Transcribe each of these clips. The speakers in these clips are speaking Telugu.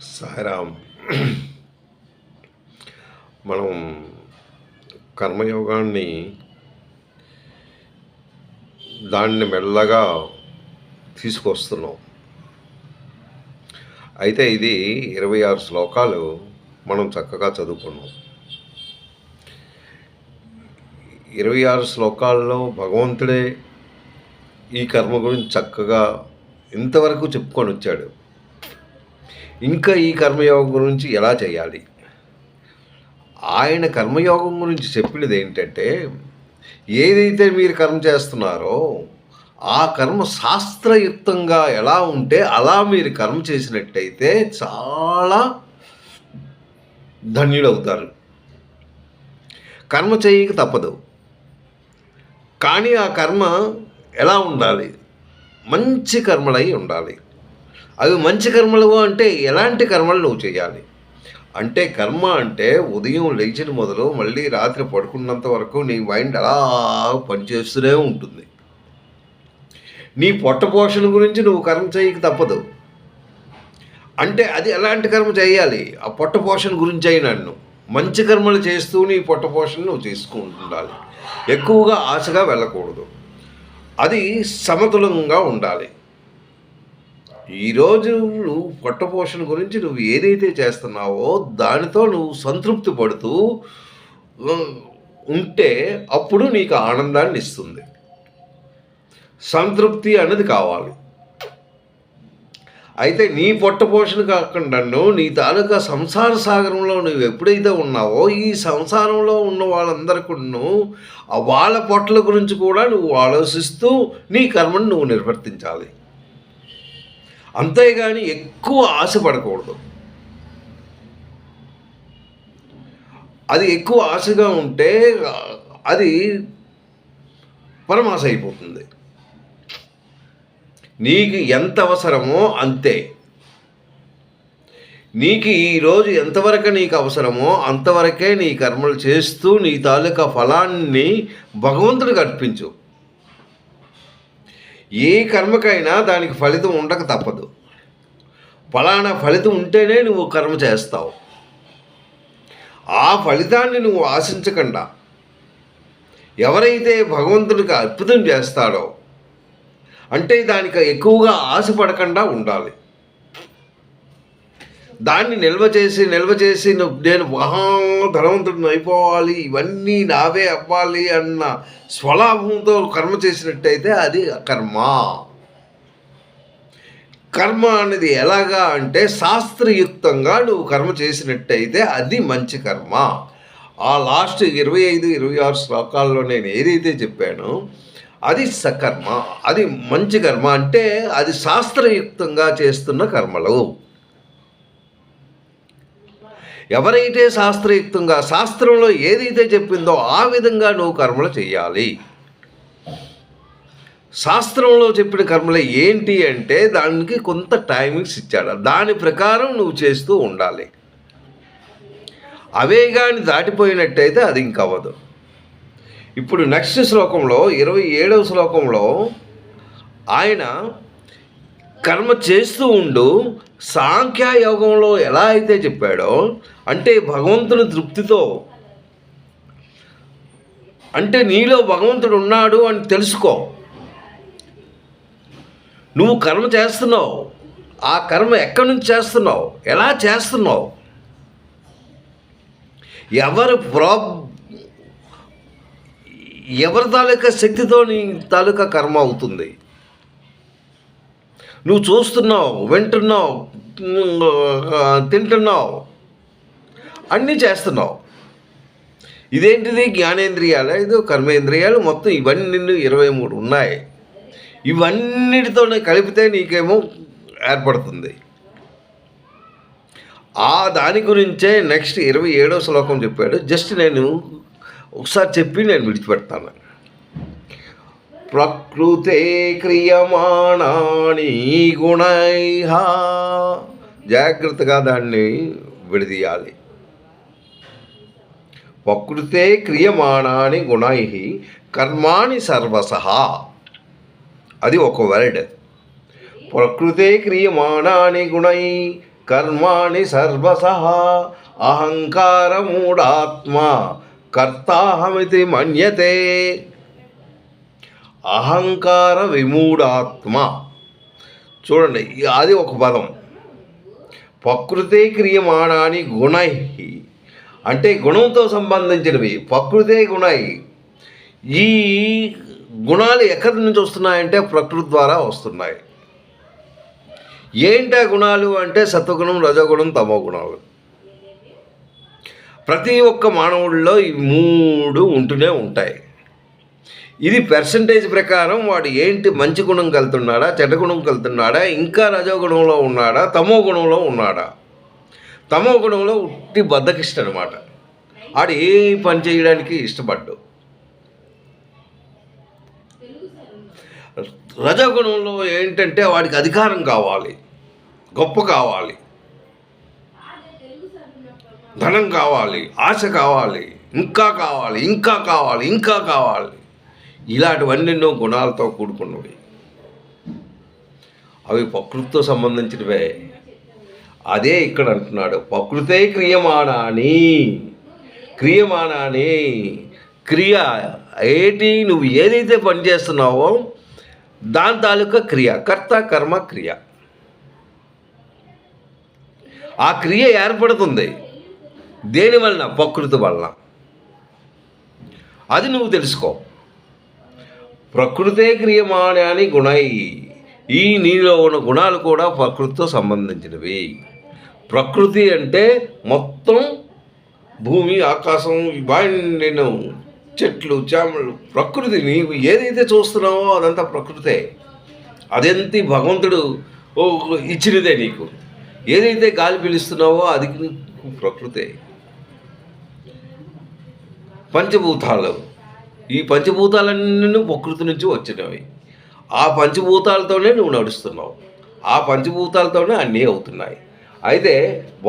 సాయిరామ్. మనం కర్మయోగాన్ని దాన్ని మెల్లగా తీసుకొస్తున్నాం. అయితే ఇది 26 శ్లోకాలు మనం చక్కగా చదువుకున్నాం. 26 శ్లోకాల్లో భగవంతుడే ఈ కర్మ గురించి చక్కగా ఇంతవరకు చెప్పుకొని వచ్చాడు. ఇంకా ఈ కర్మయోగం గురించి ఎలా చేయాలి? ఆయన కర్మయోగం గురించి చెప్పినది ఏంటంటే, ఏదైతే మీరు కర్మ చేస్తున్నారో ఆ కర్మ శాస్త్రయుక్తంగా ఎలా ఉంటే అలా మీరు కర్మ చేసినట్టయితే చాలా ధన్యులవుతారు. కర్మ చేయక తప్పదు, కానీ ఆ కర్మ ఎలా ఉండాలి? మంచి కర్మలై ఉండాలి. అవి మంచి కర్మలు అంటే ఎలాంటి కర్మలు నువ్వు చేయాలి అంటే, కర్మ అంటే ఉదయం లేచిన మొదలు మళ్ళీ రాత్రి పడుకున్నంత వరకు నీ మైండ్ అలా పనిచేస్తూనే ఉంటుంది. నీ పొట్ట పోషణ గురించి నువ్వు కర్మ చేయక తప్పదు. అంటే అది ఎలాంటి కర్మ చేయాలి? ఆ పొట్ట పోషణ గురించి అయినా మంచి కర్మలు చేస్తూ నీ పొట్ట పోషణ నువ్వు చేసుకుంటుండాలి. ఎక్కువగా ఆశగా వెళ్ళకూడదు. అది సమతులంగా ఉండాలి. ఈరోజు నువ్వు పొట్ట పోషణ గురించి నువ్వు ఏదైతే చేస్తున్నావో దానితో నువ్వు సంతృప్తి పడుతూ ఉంటే అప్పుడు నీకు ఆనందాన్ని ఇస్తుంది. సంతృప్తి అన్నది కావాలి. అయితే నీ పొట్ట పోషణ కాకుండా నీ తాలూకా సంసార సాగరంలో నువ్వు ఎప్పుడైతే ఉన్నావో ఈ సంసారంలో ఉన్న వాళ్ళందరికీ వాళ్ళ పొట్టల గురించి కూడా నువ్వు ఆలోచిస్తూ నీ కర్మను నువ్వు నిర్వర్తించాలి. అంతేగాని ఎక్కువ ఆశపడకూడదు. అది ఎక్కువ ఆశగా ఉంటే అది పరమాశ అయిపోతుంది. నీకు ఎంత అవసరమో అంతే. నీకు ఈరోజు ఎంతవరకు నీకు అవసరమో అంతవరకే నీ కర్మలు చేస్తూ నీ తాలూకా ఫలాన్ని భగవంతుడికి అర్పించు. ఏ కర్మకైనా దానికి ఫలితం ఉండక తప్పదు. ఫలానా ఫలితం ఉంటేనే నువ్వు కర్మ చేస్తావు. ఆ ఫలితాన్ని నువ్వు ఆశించకుండా ఎవరైతే భగవంతుడికి అర్పితం చేస్తాడో అంటే దానికి ఎక్కువగా ఆశపడకుండా ఉండాలి. దాన్ని నిల్వ చేసి నేను ధనవంతుడిని అయిపోవాలి, ఇవన్నీ నావే అవ్వాలి అన్న స్వలాభంతో కర్మ చేసినట్టయితే అది కర్మ. కర్మ అనేది ఎలాగా అంటే శాస్త్రయుక్తంగా నువ్వు కర్మ చేసినట్టయితే అది మంచి కర్మ. ఆ లాస్ట్ 25-26 శ్లోకాల్లో నేను ఏదైతే చెప్పానో అది సకర్మ, అది మంచి కర్మ. అంటే అది శాస్త్రయుక్తంగా చేస్తున్న కర్మలు. ఎవరైతే శాస్త్రయుక్తంగా శాస్త్రంలో ఏదైతే చెప్పిందో ఆ విధంగా నువ్వు కర్మలు చేయాలి. శాస్త్రంలో చెప్పిన కర్మలు ఏంటి అంటే దానికి కొంత టైమింగ్స్ ఇచ్చాడు, దాని ప్రకారం నువ్వు చేస్తూ ఉండాలి. అవే కానీ దాటిపోయినట్టయితే అది ఇంకవ్వదు. ఇప్పుడు నెక్స్ట్ శ్లోకంలో 27వ శ్లోకంలో ఆయన కర్మ చేస్తూ ఉండు సాంఖ్యయోగంలో ఎలా అయితే చెప్పాడో అంటే భగవంతుని తృప్తితో, అంటే నీలో భగవంతుడు ఉన్నాడు అని తెలుసుకో. నువ్వు కర్మ చేస్తున్నావు, ఆ కర్మ ఎక్కడి నుంచి చేస్తున్నావు, ఎలా చేస్తున్నావు, ఎవరి తాలూకా శక్తితో నీ తాలూకా కర్మ అవుతుంది. నువ్వు చూస్తున్నావు, వింటున్నావు, తింటున్నావు, అన్నీ చేస్తున్నావు. ఇదేంటిది? జ్ఞానేంద్రియాలు, ఇది కర్మేంద్రియాలు, మొత్తం ఇవన్నీ 23 ఉన్నాయి. ఇవన్నిటితోనే కలిపితే నీకేమో ఏర్పడుతుంది. ఆ దాని గురించే నెక్స్ట్ 27వ శ్లోకం చెప్పాడు. జస్ట్ నేను ఒకసారి చెప్పి నేను విడిచిపెడతాను. ప్రకృతే క్రియమాణాని గుణైః, జాగ్రత్తగా దాన్ని విడదీయాలి. ప్రకృతే క్రియమాణాని గుణైః కర్మాణి సర్వశః, అది ఒక వర్డ్. ప్రకృతే క్రియమాణాని గుణై కర్మాణి సర్వసః అహంకారమూఢాత్మ కర్తాహమితి మన్యతే. అహంకార విమూఢాత్మ. చూడండి, అది ఒక పదం. ప్రకృతే క్రియమాణాని గుణై అంటే గుణంతో సంబంధించినవి. ప్రకృతే గుణై. ఈ గుణాలు ఎక్కడి నుంచి వస్తున్నాయంటే ప్రకృతి ద్వారా వస్తున్నాయి. ఏంటి గుణాలు అంటే సత్వగుణం, రజోగుణం, తమో గుణాలు. ప్రతి ఒక్క మానవుడిలో ఈ 3 ఉంటూనే ఉంటాయి. ఇది పర్సంటేజ్ ప్రకారం వాడు ఏంటి మంచి గుణం కలుతున్నాడా, చెడ్డ గుణం కలుతున్నాడా, ఇంకా రజోగుణంలో ఉన్నాడా, తమో గుణంలో ఉన్నాడా. తమో గుణంలో ఉట్టి బద్ధకిష్ట అనమాట. ఆడు ఏ పని చేయడానికి ఇష్టపడ్డు. రజోగుణంలో ఏంటంటే వాడికి అధికారం కావాలి, గొప్ప కావాలి, ధనం కావాలి, ఆశ కావాలి, ఇంకా కావాలి, ఇంకా కావాలి, ఇంకా కావాలి. ఇలాంటివన్నెన్నో గుణాలతో కూడుకున్నవి. అవి ప్రకృతితో సంబంధించినవే. అదే ఇక్కడ అంటున్నాడు, ప్రకృతే క్రియమాణాని. క్రియ ఏంటి? నువ్వు ఏదైతే పని చేస్తున్నావో దాని తాలూకా క్రియ. కర్త, కర్మ, క్రియ. ఆ క్రియ ఏర్పడుతుంది దేని వలన? ప్రకృతి వలన. అది నువ్వు తెలుసుకో. ప్రకృతే క్రియమాణాని గుణై. ఈ నీలో ఉన్న గుణాలు కూడా ప్రకృతితో సంబంధించినవి. ప్రకృతి అంటే మొత్తం భూమి, ఆకాశం, నేను చెట్లు, చేమలు, ప్రకృతి. నీవు ఏదైతే చూస్తున్నావో అదంతా ప్రకృతే. అదెంత భగవంతుడు ఇచ్చినదే నీకు. ఏదైతే గాలి పీలుస్తున్నావో అది ప్రకృతే. పంచభూతాలు, ఈ పంచభూతాలన్నీ ప్రకృతి నుంచి వచ్చినవి. ఆ పంచభూతాలతోనే నువ్వు నడుస్తున్నావు. ఆ పంచభూతాలతోనే అన్నీ అవుతున్నాయి. అయితే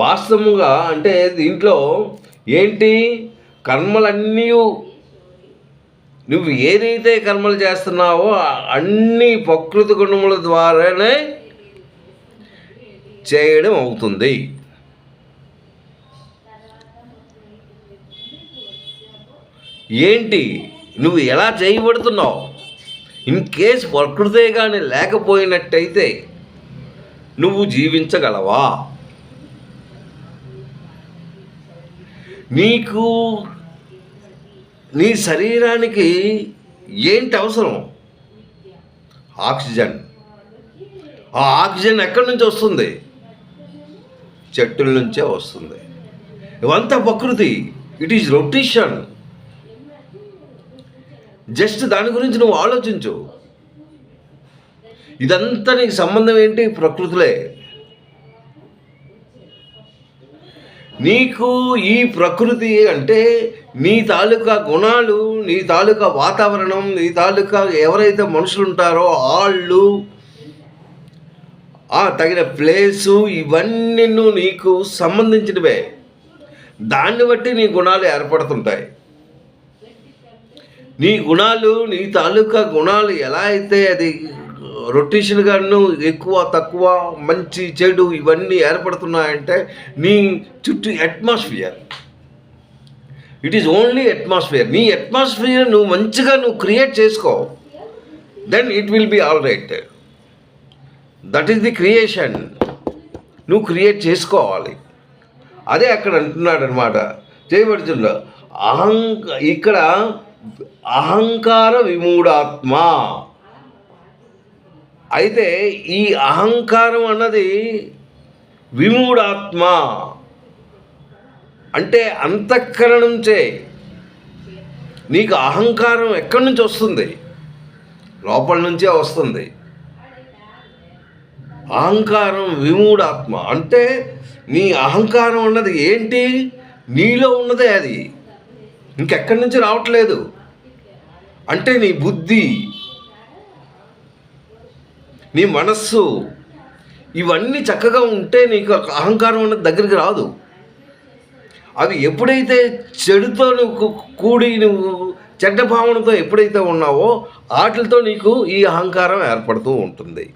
వాస్తవంగా అంటే దీంట్లో ఏంటి? కర్మలన్నీ నువ్వు ఏదైతే కర్మలు చేస్తున్నావో అన్ని ప్రకృతి గుణముల ద్వారానే చేయడం అవుతుంది. ఏంటి? నువ్వు ఎలా చేయబడుతున్నావు? ఇన్ కేస్ ప్రకృతే కానీ లేకపోయినట్టయితే నువ్వు జీవించగలవా? నీకు నీ శరీరానికి ఏంటి అవసరం? ఆక్సిజన్. ఆ ఆక్సిజన్ ఎక్కడి నుంచి వస్తుంది? చెట్టుల నుంచే వస్తుంది. ఇవంతా ప్రకృతి. It is rotation. జస్ట్ దాని గురించి నువ్వు ఆలోచించు. ఇదంతా నీకు సంబంధం ఏంటి? ప్రకృతిలే. నీకు ఈ ప్రకృతి అంటే నీ తాలూకా గుణాలు, నీ తాలూకా వాతావరణం, నీ తాలూకా ఎవరైతే మనుషులు ఉంటారో వాళ్ళు, తగిన ప్లేసు, ఇవన్నీ నీకు సంబంధించినవే. దాన్ని బట్టి నీ గుణాలు ఏర్పడుతుంటాయి. నీ గుణాలు, నీ తాలూకా గుణాలు ఎలా అయితే అది రొటేషన్గాను ఎక్కువ తక్కువ, మంచి చెడు ఇవన్నీ ఏర్పడుతున్నాయంటే నీ చుట్టూ atmosphere. It is only atmosphere. నీ అట్మాస్ఫియర్ నువ్వు మంచిగా క్రియేట్ చేసుకో. Then it will be all right. That is the creation. నువ్వు క్రియేట్ చేసుకోవాలి. అదే అక్కడ అంటున్నాడు అనమాట చేయబడుతుందో. ఇక్కడ అహంకార విమూఢాత్మ. అయితే ఈ అహంకారం అన్నది విమూఢాత్మ అంటే అంతఃకరణంచే. నీకు అహంకారం ఎక్కడి నుంచి వస్తుంది? లోపల నుంచే వస్తుంది. అహంకారం విమూఢాత్మ అంటే నీ అహంకారం అన్నది ఏంటి? నీలో ఉన్నదే అది, ఇంకెక్కడి నుంచి రావట్లేదు. అంటే నీ బుద్ధి, నీ మనస్సు ఇవన్నీ చక్కగా ఉంటే నీకు అహంకారం అన్నది దగ్గరికి రాదు. అవి ఎప్పుడైతే చెడుతో నువ్వు కూడి, నువ్వు చెడ్డ భావనతో ఎప్పుడైతే ఉన్నావో వాటితో నీకు ఈ అహంకారం ఏర్పడుతూ ఉంటుంది.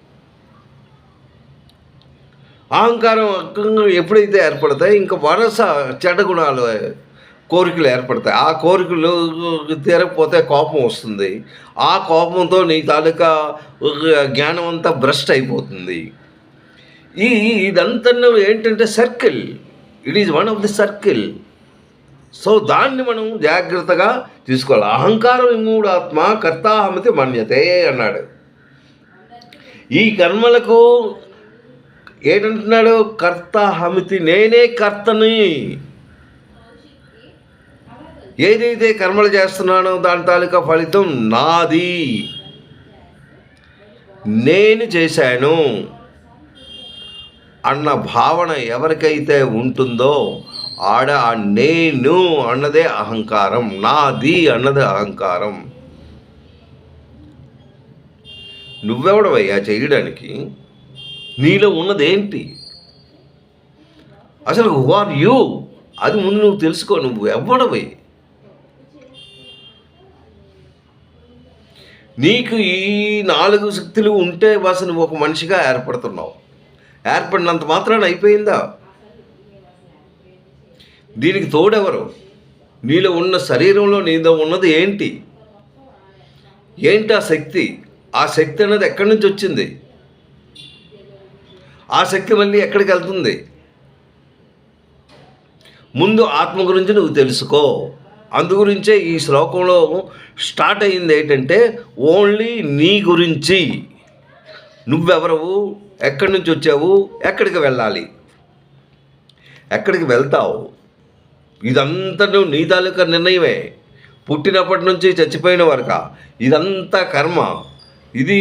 అహంకారం ఎప్పుడైతే ఏర్పడతాయి, ఇంకా వరుస చెడ్డ గుణాలు కోరికలు ఏర్పడతాయి. ఆ కోరికలు తీరకపోతే కోపం వస్తుంది. ఆ కోపంతో నీ తాలూకా జ్ఞానం అంతా భ్రష్ట్ అయిపోతుంది. ఇదంతా ఏంటంటే circle. It is one of the circle. So దాన్ని మనం జాగ్రత్తగా తీసుకోవాలి. అహంకారం విమూఢాత్మ కర్తాహమితి మన్యతే అన్నాడు. ఈ కర్మలకు ఏంటంటున్నాడు? కర్తాహమితి, నేనే కర్తని. ఏదైతే కర్మలు చేస్తున్నానో దాని తాలూకా ఫలితం నాది, నేను చేశాను అన్న భావన ఎవరికైతే ఉంటుందో ఆడ నేను అన్నదే అహంకారం, నాది అన్నదే అహంకారం. నువ్వెవడవయ్యా చేయడానికి? నీలో ఉన్నదేంటి అసలు? Who are you? అది ముందు నువ్వు తెలుసుకో. నువ్వు ఎవడవై? నీకు ఈ 4 శక్తులు ఉంటే అసలు నువ్వు ఒక మనిషిగా ఏర్పడుతున్నావు. ఏర్పడినంత మాత్రాన అయిపోయిందా? దీనికి తోడెవరు? నీలో ఉన్న శరీరంలో నీలో ఉన్నది ఏంటి? ఆ శక్తి? ఆ శక్తి అనేది ఎక్కడి నుంచి వచ్చింది? ఆ శక్తి మళ్ళీ ఎక్కడికి వెళ్తుంది? ముందు ఆత్మ గురించి నువ్వు తెలుసుకో. అందుగురించే ఈ శ్లోకంలో స్టార్ట్ అయ్యింది ఏంటంటే ఓన్లీ నీ గురించి. నువ్వెవరవు, ఎక్కడి నుంచి వచ్చావు, ఎక్కడికి వెళ్ళాలి, ఎక్కడికి వెళ్తావు, ఇదంతా నువ్వు నీ తాలూకా నిర్ణయమే. పుట్టినప్పటి నుంచి చచ్చిపోయిన వరకు ఇదంతా కర్మ. ఇది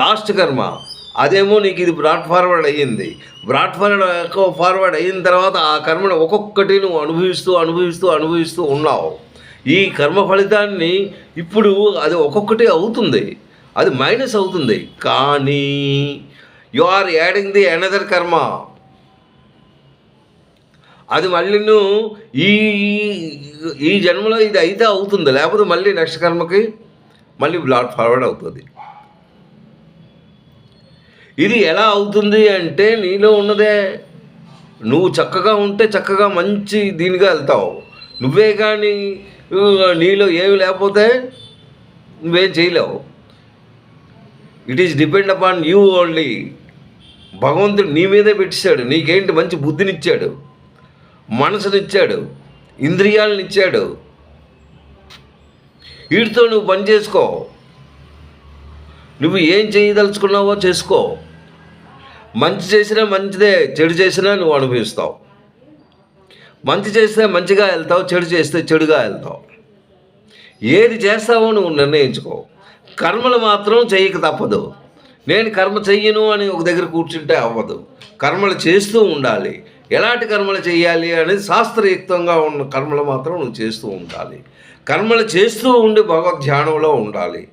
లాస్ట్ కర్మ. అదేమో నీకు ఇది బ్రాడ్ ఫార్వర్డ్ అయ్యింది. బ్రాడ్ ఫార్వర్డ్ అయిన తర్వాత ఆ కర్మను ఒక్కొక్కటి నువ్వు అనుభవిస్తూ ఉన్నావు. ఈ కర్మ ఫలితాన్ని ఇప్పుడు అది ఒక్కొక్కటి అవుతుంది, అది మైనస్ అవుతుంది. కానీ you are adding the another karma. అది మళ్ళీ నువ్వు ఈ జన్మలో ఇది అయితే అవుతుంది, లేకపోతే మళ్ళీ నెక్స్ట్ కర్మకి మళ్ళీ బ్రాడ్ ఫార్వర్డ్ అవుతుంది. ఇది ఎలా అవుతుంది అంటే నీలో ఉన్నదే. నువ్వు చక్కగా ఉంటే చక్కగా మంచి దీనిగా వెళ్తావు. నువ్వే కానీ నీలో ఏమి లేకపోతే నువ్వేం చేయలేవు. It is depend upon you only. భగవంతుడు నీ మీదే పెట్టేశాడు. నీకేంటి? మంచి బుద్ధినిచ్చాడు, మనసునిచ్చాడు, ఇంద్రియాలనిచ్చాడు. వీటితో నువ్వు పని చేసుకో. నువ్వు ఏం చేయదలుచుకున్నావో చేసుకో. మంచి చేసినా మంచిదే, చెడు చేసినా నువ్వు అనుభవిస్తావు. మంచి చేస్తే మంచిగా వెళ్తావు, చెడు చేస్తే చెడుగా వెళ్తావు. ఏది చేస్తావో నువ్వు నిర్ణయించుకో. కర్మలు మాత్రం చేయక తప్పదు. నేను కర్మ చెయ్యను అని ఒక దగ్గర కూర్చుంటే అవ్వదు. కర్మలు చేస్తూ ఉండాలి. ఎలాంటి కర్మలు చేయాలి అనేది శాస్త్రయుక్తంగా ఉన్న కర్మలు మాత్రం నువ్వు చేస్తూ ఉండాలి. కర్మలు చేస్తూ ఉండి భగవద్ధ్యానంలో ఉండాలి.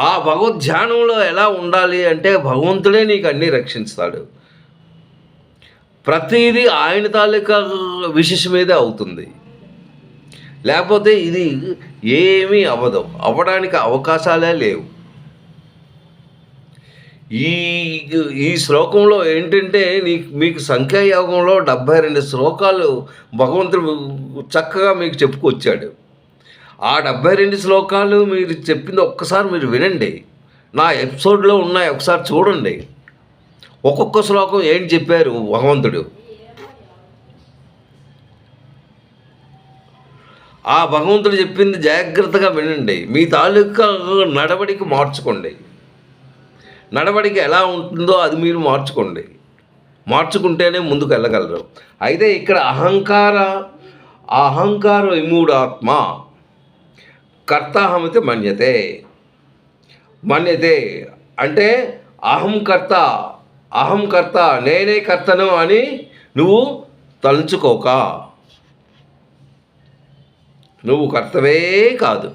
ఆ భగవద్ధ్యానంలో ఎలా ఉండాలి అంటే భగవంతుడే నీకు అన్నీ రక్షిస్తాడు. ప్రతిదీ ఆయన తాలూకా విశేష మీదే అవుతుంది. లేకపోతే ఇది ఏమీ అవ్వదు, అవ్వడానికి అవకాశాలే లేవు. ఈ శ్లోకంలో ఏంటంటే మీకు సంఖ్యాయోగంలో 72 శ్లోకాలు భగవంతుడు చక్కగా మీకు చెప్పుకొచ్చాడు. ఆ 72 శ్లోకాలు మీరు చెప్పింది ఒక్కసారి మీరు వినండి. నా ఎపిసోడ్లో ఉన్నాయి, ఒకసారి చూడండి. ఒక్కొక్క శ్లోకం ఏం చెప్పారు భగవంతుడు. ఆ భగవంతుడు చెప్పింది జాగ్రత్తగా వినండి. మీ తాలూకా నడవడికి మార్చుకోండి. నడవడికి ఎలా ఉంటుందో అది మీరు మార్చుకోండి. మార్చుకుంటేనే ముందుకు వెళ్ళగలరు. అయితే ఇక్కడ అహంకార విమూఢాత్మ కర్తాహమితి మన్యతే అంటే అహం కర్త, నేనే కర్తను అని నువ్వు తలుచుకోక. నువ్వు కర్తవే కాదు.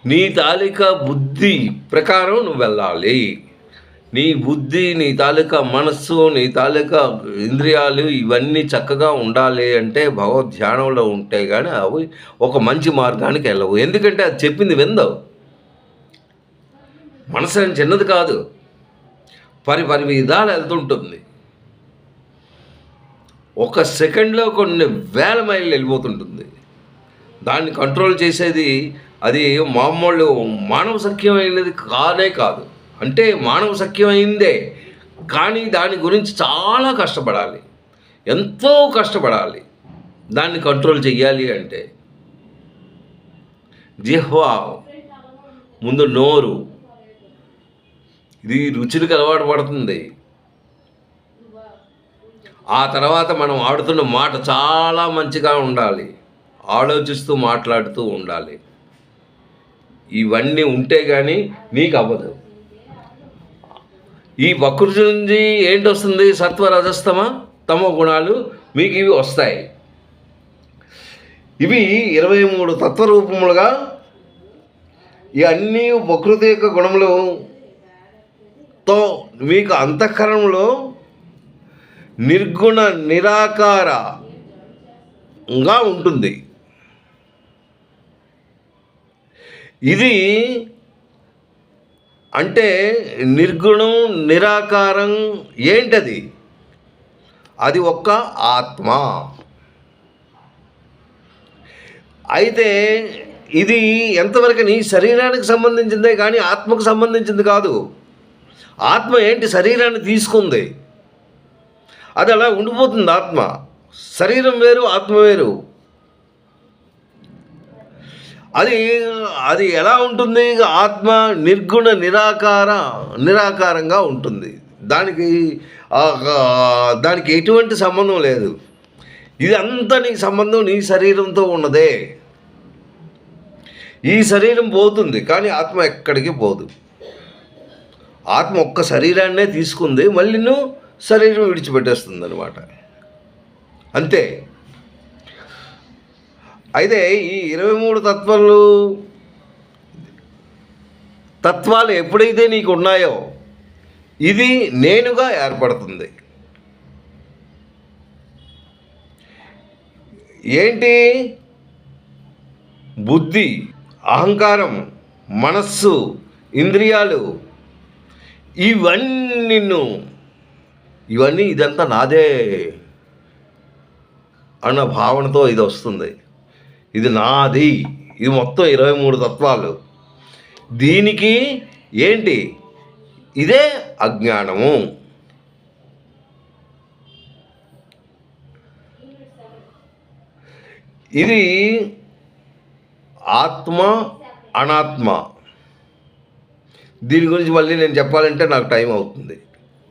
నీ తాలూకా బుద్ధి ప్రకారం నువ్వు వెళ్ళాలి. నీ బుద్ధి, నీ తాలూకా మనస్సు, నీ తాలూకా ఇంద్రియాలు ఇవన్నీ చక్కగా ఉండాలి అంటే భగవద్ధ్యానంలో ఉంటే కానీ అవి ఒక మంచి మార్గానికి వెళ్ళవు. ఎందుకంటే అది చెప్పింది విందవు. మనసు ఏం చిన్నది కాదు, పరి విధాలు వెళ్తుంటుంది. ఒక సెకండ్లో కొన్ని వేల మైళ్ళు వెళ్ళిపోతుంటుంది. దాన్ని కంట్రోల్ చేసేది అది మామూలు మానవ సఖ్యమైనది కాదు. అంటే మానవ సఖ్యమైందే, కానీ దాని గురించి చాలా కష్టపడాలి, ఎంతో కష్టపడాలి దాన్ని కంట్రోల్ చెయ్యాలి అంటే. జిహ్వా, ముందు నోరు, ఇది రుచులకు అలవాటు పడుతుంది. ఆ తర్వాత మనం ఆడుతున్న మాట చాలా మంచిగా ఉండాలి, ఆలోచిస్తూ మాట్లాడుతూ ఉండాలి. ఇవన్నీ ఉంటే కానీ నీకు అవ్వదు. ఈ ప్రకృతి నుంచి ఏంటి వస్తుంది? సత్వ, రజస్తమ, తమో గుణాలు మీకు ఇవి వస్తాయి. ఇవి 23 తత్వరూపములుగా ఈ అన్ని ప్రకృతి యొక్క గుణములతో మీకు అంతఃకరణలో నిర్గుణ నిరాకారంగా ఉంటుంది. ఇది అంటే నిర్గుణం నిరాకారం ఏంటది? అది ఒక్క ఆత్మ. అయితే ఇది ఎంతవరకు నీ శరీరానికి సంబంధించిందే కానీ ఆత్మకు సంబంధించింది కాదు. ఆత్మ ఏంటి? శరీరాన్ని తీసుకుంది, అది అలా ఉండిపోతుంది. ఆత్మ, శరీరం వేరు, ఆత్మ వేరు. అది ఎలా ఉంటుంది? ఆత్మ నిర్గుణ నిరాకారంగా ఉంటుంది. దానికి ఎటువంటి సంబంధం లేదు. ఇది అంతా నీకు సంబంధం నీ శరీరంతో ఉన్నదే. ఈ శరీరం పోతుంది కానీ ఆత్మ ఎక్కడికి పోదు. ఆత్మ ఒక్క శరీరాన్నే తీసుకుంది, మళ్ళీ నువ్వు శరీరం విడిచిపెట్టేస్తుంది అనమాట, అంతే. అయితే ఈ 23 తత్వాలు ఎప్పుడైతే నీకు ఉన్నాయో ఇది నేనుగా ఏర్పడుతుంది. ఏంటి? బుద్ధి, అహంకారం, మనస్సు, ఇంద్రియాలు, ఇవన్నీ ఇదంతా నాదే అన్న భావనతో ఇది వస్తుంది. ఇది నాది, ఇది మొత్తం 23 తత్వాలు. దీనికి ఏంటి? ఇదే అజ్ఞానము. ఇది ఆత్మ, అనాత్మ. దీని గురించి మళ్ళీ నేను చెప్పాలంటే నాకు టైం అవుతుంది.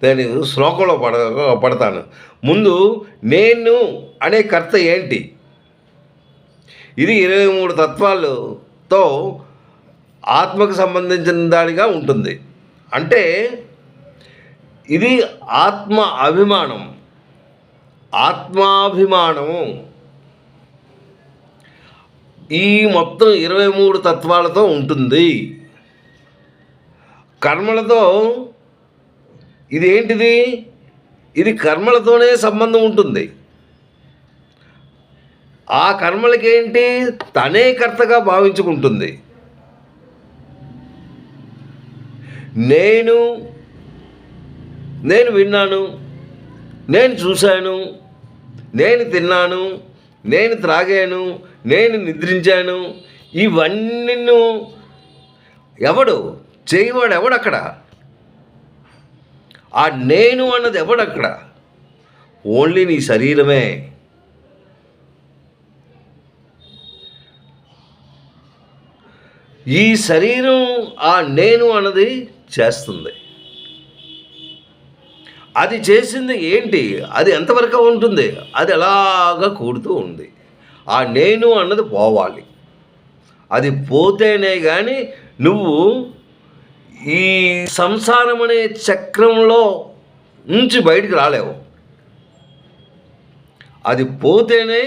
నేను శ్లోకంలో పడతాను. ముందు నేను అనే కర్త ఏంటి? ఇది 23 తత్వాలతో ఆత్మకు సంబంధించిన దానిగా ఉంటుంది. అంటే ఇది ఆత్మాభిమానము. ఈ మొత్తం 23 తత్వాలతో ఉంటుంది. కర్మలతో ఇది ఏంటిది? ఇది కర్మలతోనే సంబంధం ఉంటుంది. ఆ కర్మలకేంటి? తనే కర్తగా భావించుకుంటుంది. నేను విన్నాను, నేను చూశాను, నేను తిన్నాను, నేను త్రాగాను, నేను నిద్రించాను, ఇవన్నీ ఎవడు చేయవాడు? ఎవడక్కడ? ఆ నేను అన్నది ఎవడక్కడ? ఓన్లీ నీ శరీరమే. ఈ శరీరం ఆ నేను అన్నది చేస్తుంది. అది చేసింది ఏంటి? అది ఎంతవరకు ఉంటుంది? అది అలాగా కూడుతూ ఉంది. ఆ నేను అన్నది పోవాలి. అది పోతేనే కానీ నువ్వు ఈ సంసారం అనే చక్రంలో నుంచి బయటికి రాలేవు. అది పోతేనే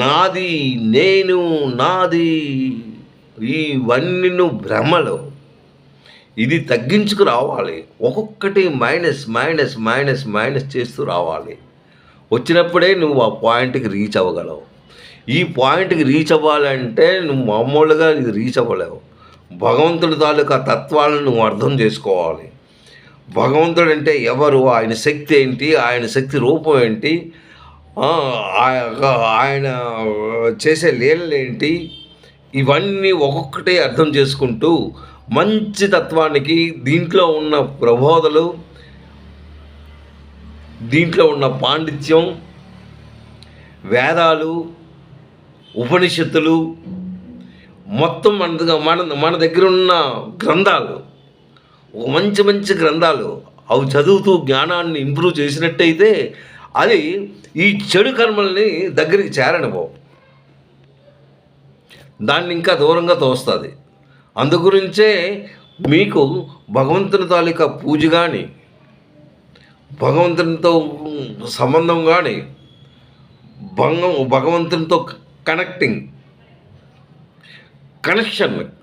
నాది, నేను, నాది, ఇవన్నీ నువ్వు భ్రమలు. ఇది తగ్గించుకు రావాలి. ఒక్కొక్కటి మైనస్ చేస్తూ రావాలి. వచ్చినప్పుడే నువ్వు ఆ పాయింట్కి రీచ్ అవ్వగలవు. ఈ పాయింట్కి రీచ్ అవ్వాలంటే నువ్వు మామూలుగా ఇది రీచ్ అవ్వలేవు. భగవంతుడి తాలూకా తత్వాలను నువ్వు అర్థం చేసుకోవాలి. భగవంతుడు అంటే ఎవరు, ఆయన శక్తి ఏంటి, ఆయన శక్తి రూపం ఏంటి, ఆయన చేసే లీలలు ఏంటి, ఇవన్నీ ఒక్కొక్కటే అర్థం చేసుకుంటూ మంచి తత్వానికి దీంట్లో ఉన్న ప్రబోధలు, దీంట్లో ఉన్న పాండిత్యం, వేదాలు, ఉపనిషత్తులు, మొత్తం మన దగ్గర ఉన్న గ్రంథాలు, మంచి మంచి గ్రంథాలు, అవి చదువుతూ జ్ఞానాన్ని ఇంప్రూవ్ చేసినట్టయితే అది ఈ చెడు కర్మల్ని దగ్గరికి చేరనివ్వవు, దాన్ని ఇంకా దూరంగా తోస్తుంది. అందుగురించే మీకు భగవంతుని తాలూకా పూజ కానీ, భగవంతునితో సంబంధం కానీ, భగవంతునితో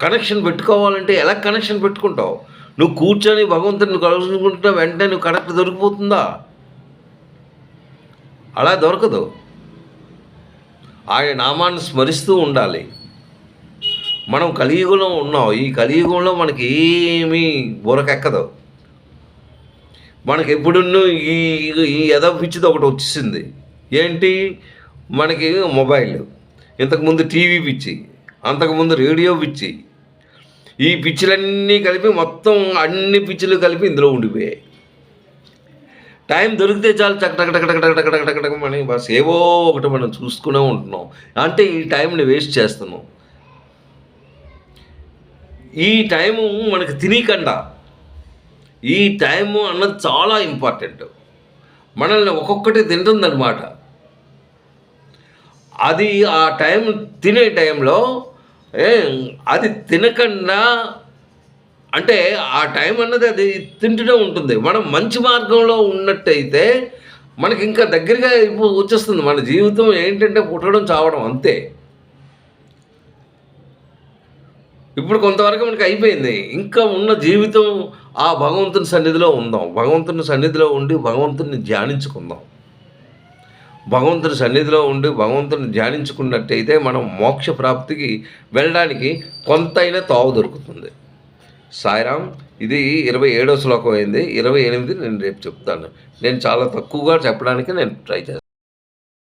కనెక్షన్ పెట్టుకోవాలంటే ఎలా కనెక్షన్ పెట్టుకుంటావు? నువ్వు కూర్చొని భగవంతుని కలుసుకుంటే వెంటనే నువ్వు కనెక్ట్ దొరికిపోతుందా? అలా దొరకదు. ఆయన నామాన్ని స్మరిస్తూ ఉండాలి. మనం కలియుగంలో ఉన్నాం. ఈ కలియుగంలో మనకి ఏమీ బురకెక్కదు. మనకి ఎప్పుడున్నూ ఈ ఎదవ పిచ్చిది ఒకటి వచ్చేసింది. ఏంటి? మనకి మొబైల్, ఇంతకుముందు టీవీ పిచ్చి, అంతకుముందు రేడియో పిచ్చి, ఈ పిచ్చిలన్నీ కలిపి మొత్తం అన్ని పిచ్చిలు కలిపి ఇందులో ఉండిపోయాయి. టైం దొరికితే చాలు టక్ అని బస్ ఏవో ఒకటి మనం చూసుకునే ఉంటున్నాం. అంటే ఈ టైంని వేస్ట్ చేస్తున్నాం. ఈ టైము మనకు తినీకండా, ఈ టైము అన్నది చాలా ఇంపార్టెంట్. మనల్ని ఒక్కొక్కటి తింటుందన్నమాట. అది ఆ టైం తినే టైంలో అది తినకుండా, అంటే ఆ టైం అన్నది అది తింటూనే ఉంటుంది. మనం మంచి మార్గంలో ఉన్నట్టయితే మనకి ఇంకా దగ్గరగా వచ్చేస్తుంది. మన జీవితం ఏంటంటే పుట్టడం, చావడం, అంతే. ఇప్పుడు కొంతవరకు మనకి అయిపోయింది. ఇంకా ఉన్న జీవితం ఆ భగవంతుని సన్నిధిలో ఉందాం. భగవంతుని సన్నిధిలో ఉండి భగవంతుని ధ్యానించుకుందాం. భగవంతుని సన్నిధిలో ఉండి భగవంతుని ధ్యానించుకున్నట్టయితే మనం మోక్ష ప్రాప్తికి వెళ్ళడానికి కొంతైనా తావు దొరుకుతుంది. సాయిరామ్. ఇది 27వ శ్లోకం అయింది. 28 నేను రేపు చెప్తాను. నేను చాలా తక్కువగా చెప్పడానికి నేను ట్రై చేస్తాను.